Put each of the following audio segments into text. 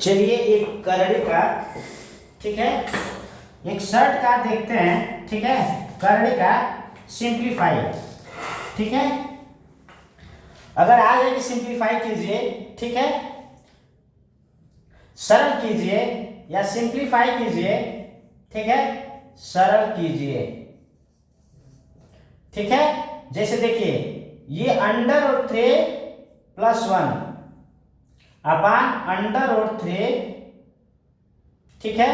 चलिए एक करड़ी का, ठीक है, एक शर्ट का देखते हैं, ठीक है, करड़ी का सिंप्लीफाई, ठीक है। अगर आ जाए कि सिंप्लीफाई कीजिए, ठीक है, सरल कीजिए या सिंप्लीफाई कीजिए, ठीक है, सरल कीजिए, ठीक है। जैसे देखिए ये under root 3 plus 1 upon under root 3, ठीक है,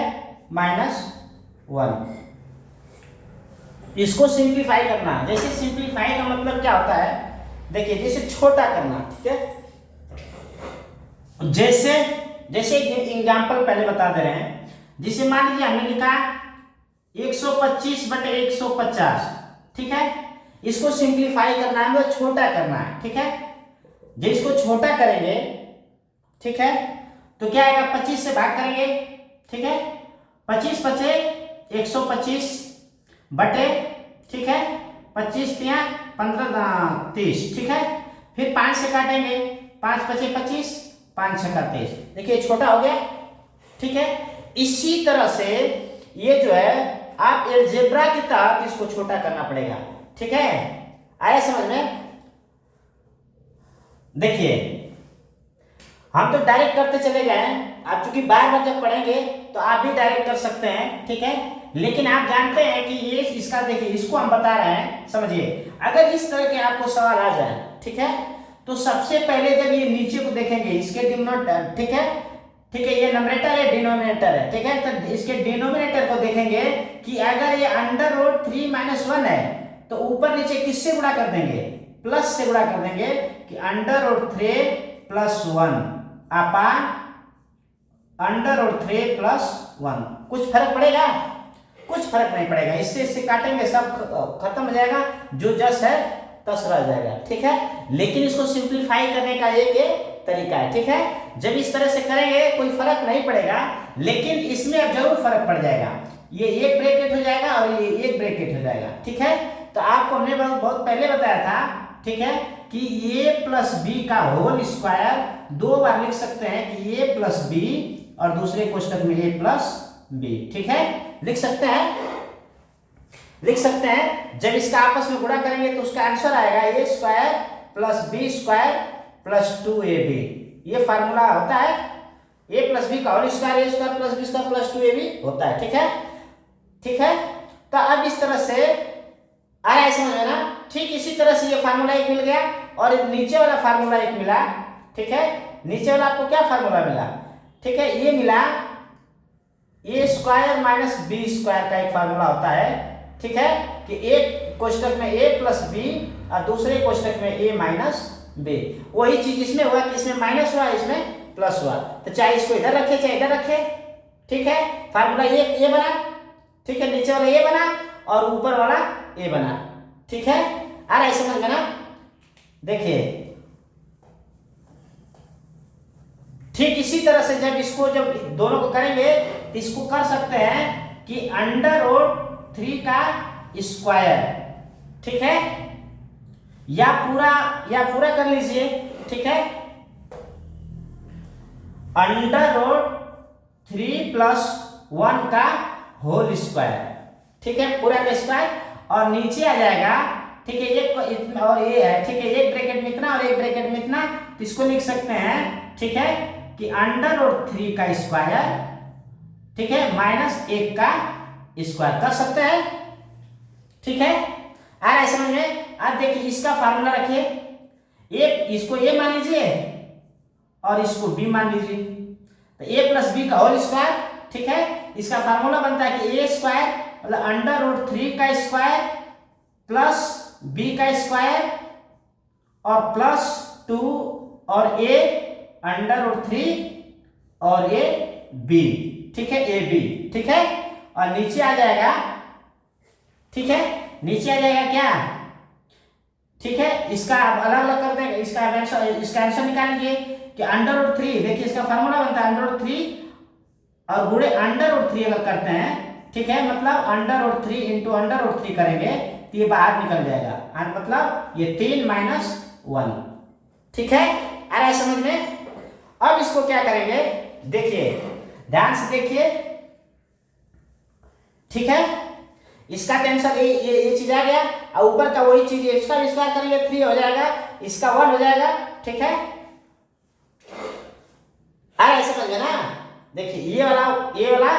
माइनस 1। इसको सिंप्लीफाई करना। जैसे सिंप्लीफाई का मतलब क्या होता है, देखिए जैसे छोटा करना, ठीक है। जैसे जैसे एग्जाम्पल पहले बता दे रहे हैं। जिसे मान लीजिए हमने लिखा 125/150, ठीक है। इसको सिंप्लीफाई करना है, मतलब छोटा करना है, ठीक है। जब इसको छोटा करेंगे, ठीक है, तो क्या आएगा, 25 से भाग करेंगे, ठीक है, 25 पचे 125 बटे, ठीक है, 25 तिया 15 30, ठीक है। फिर 5 से काटेंगे, 5 पचे 25, 5 छक्का 23। देखिए छोटा हो गया, ठीक है। इसी तरह से ये जो है आप अलजेब्रा के तहत इसको छोटा करना पड़ेगा, ठीक है। आया समझ में? देखिए हम तो डायरेक्ट करते चले गए, आप चूंकि बार बार जब पढ़ेंगे तो आप भी डायरेक्ट कर सकते हैं, ठीक है। लेकिन आप जानते हैं कि ये इसका, देखिए इसको हम बता रहे हैं, समझिए। अगर इस तरह के आपको सवाल आ जाए, ठीक है, तो सबसे पहले जब ये नीचे को देखेंगे, इसके डिनोमिनेटर, ठीक है, ठीक है, ये नंबरेटर है, डिनोमिनेटर है, ठीक है। तो इसके डिनोमिनेटर को देखेंगे कि अगर ये अंडर रूट 3 माइनस 1 है तो ऊपर नीचे किससे गुणा कर देंगे, प्लस से गुणा कर देंगे, कि under root 3 plus 1 upon under root 3 plus 1। कुछ फर्क पड़ेगा? कुछ फर्क नहीं पड़ेगा। इससे इससे काटेंगे, सब खत्म हो जाएगा, जो जस है तस रह जाएगा, ठीक है। लेकिन इसको सिंप्लीफाई करने का एक तरीका है, ठीक है। जब इस तरह से करेंगे कोई फर्क नहीं पड़ेगा, लेकिन इसमें अब जरूर फर्क पड़ जाएगा। ये एक ब्रैकेट हो जाएगा और ये एक ब्रैकेट हो जाएगा, ठीक है। तो आपको हमने बहुत पहले बताया था, ठीक है, कि a प्लस बी का होल स्क्वायर 2 बार लिख सकते हैं, कि a प्लस बी और दूसरे कोष्टक में a प्लस बी, ठीक है, लिख सकते हैं, लिख सकते हैं। जब इसका आपस में गुणा करेंगे तो उसका आंसर आएगा a square plus B square plus 2ab। ये फार्मूला होता है, a प्लस बी का whole square, a square plus B square plus 2ab होता है, ठीक है, ठीक है। तो अब इस तरह से आ रहा है समझ में ना? ठीक इसी तरह से ये फार्मूला एक मिल गया और नीचे वाला फार्मूला एक मिला, ठीक है। नीचे वाला आपको क्या फार्मूला मिला, ठीक है, ये मिला a square minus B square का एक फार्मूला होता है, ठीक है, कि एक कोष्टक में a प्लस बी और दूसरे कोष्टक में a माइनस बी। वही चीज इसमें हुआ कि इसमें माइनस हुआ, इसमें प्लस हुआ। तो चाहे इसको इधर रखे चाहे इधर रखे, ठीक है। फार्मूला ये बना, ठीक है, नीचे वाला ये बना और ऊपर वाला ये बना, ठीक है। आ रहा है समझ में ना? देखिए ठीक इसी तरह से जब इसको, जब दोनों को करेंगे तो इसको कर सकते हैं कि अंडर रूट 3 का स्क्वायर, ठीक है, या पूरा कर लीजिए, ठीक है, अंडर रूट 3 प्लस 1 का होल स्क्वायर, ठीक है, पूरा का स्क्वायर। और नीचे आ जाएगा, ठीक है, एक इतना और ये है, ठीक है, एक ब्रैकेट में इतना और एक ब्रैकेट में इतना, तो इसको लिख सकते हैं, ठीक है, कि अंडर रूट 3 का स्क्वायर, ठीक है, माइनस 1 का स्क्वायर कर सकते हैं, ठीक है। आ रहा है समझ में? अब देखिए इसका फार्मूला रखिए, इसको a मान लीजिए और इसको b मान लीजिए, तो a प्लस बी का होल स्क्वायर, ठीक है। इसका फार्मूला बनता है कि a स्क्वायर मतलब अंडर रूट 3 का स्क्वायर प्लस b का स्क्वायर और प्लस 2 और a अंडर रूट 3 और a b, ठीक है, a b, ठीक है। और नीचे आ जाएगा, ठीक है, नीचे आ जाएगा क्या, ठीक है, इसका अलग अलग कर देंगे, इसका आंसर निकाल लीजिए कि अंडर रूट 3, देखिए इसका फार्मूला बनता है अंडर रूट 3 और गुणे अंडर रूट 3 अगर करते हैं, ठीक है, मतलब under root 3 into under root 3 करेंगे तो ये बाहर निकल जाएगा, मतलब ये 3 माइनस 1, ठीक है। आ रहा है समझ में? अब इसको क्या करेंगे, देखिए ध्यान से देखिए, ठीक है। इसका टेंशन ये चीज आ गया, और ऊपर का वही चीज इसका भी स्क्वायर करेंगे 3 हो जाएगा, इसका 1 हो जाएगा, ठीक है। आ रहा है समझ में ना? देखिए ये वाला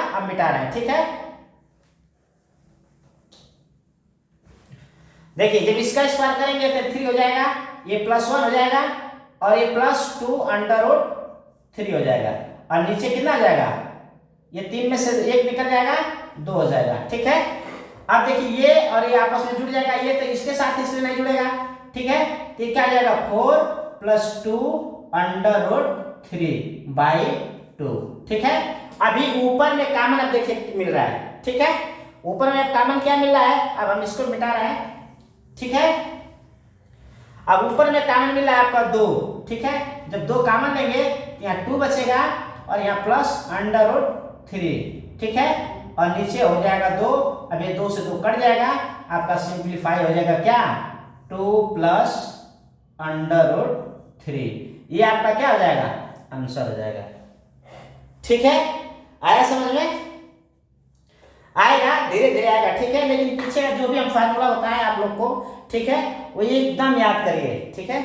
हम मिटा रहे हैं, ठीक है। देखिए जब इसका स्क्वायर करेंगे तो 3 हो जाएगा, ये +1 हो जाएगा, और ये +2 √3 हो जाएगा, और नीचे कितना आ जाएगा, ये 3 में से 1 निकल जाएगा, 2 हो जाएगा, ठीक है। अब देखिए ये और ये आपस में जुड़ जाएगा, ये तो इसके साथ इसलिए नहीं जुड़ेगा, ठीक है। तो ये क्या आ जाएगा 4 + 2 √3/2, ठीक है। अभी ऊपर में कॉमन अब देखिए मिल रहा है, ठीक है। ऊपर में कॉमन क्या मिल रहा है, अब हम इसको मिटा रहे हैं, ठीक है। अब ऊपर में कॉमन मिल रहा है आपका 2, ठीक है। जब 2 कॉमन लेंगे यहाँ 2 बचेगा, और यहाँ +√3, ठीक है, और नीचे हो जाएगा 2। अब ये 2 से 2 कट जाएगा, आपका सिंप्लीफाई हो जाएगा क्या, 2 + √3, ये आपका क्या हो जाएगा, आंसर हो जाएगा, ठीक है। आया समझ में? आएगा, धीरे धीरे आएगा, ठीक है। लेकिन पीछे का जो भी हम फार्मूला बताएं आप लोग को, ठीक है, वो एकदम याद करिए, ठीक है।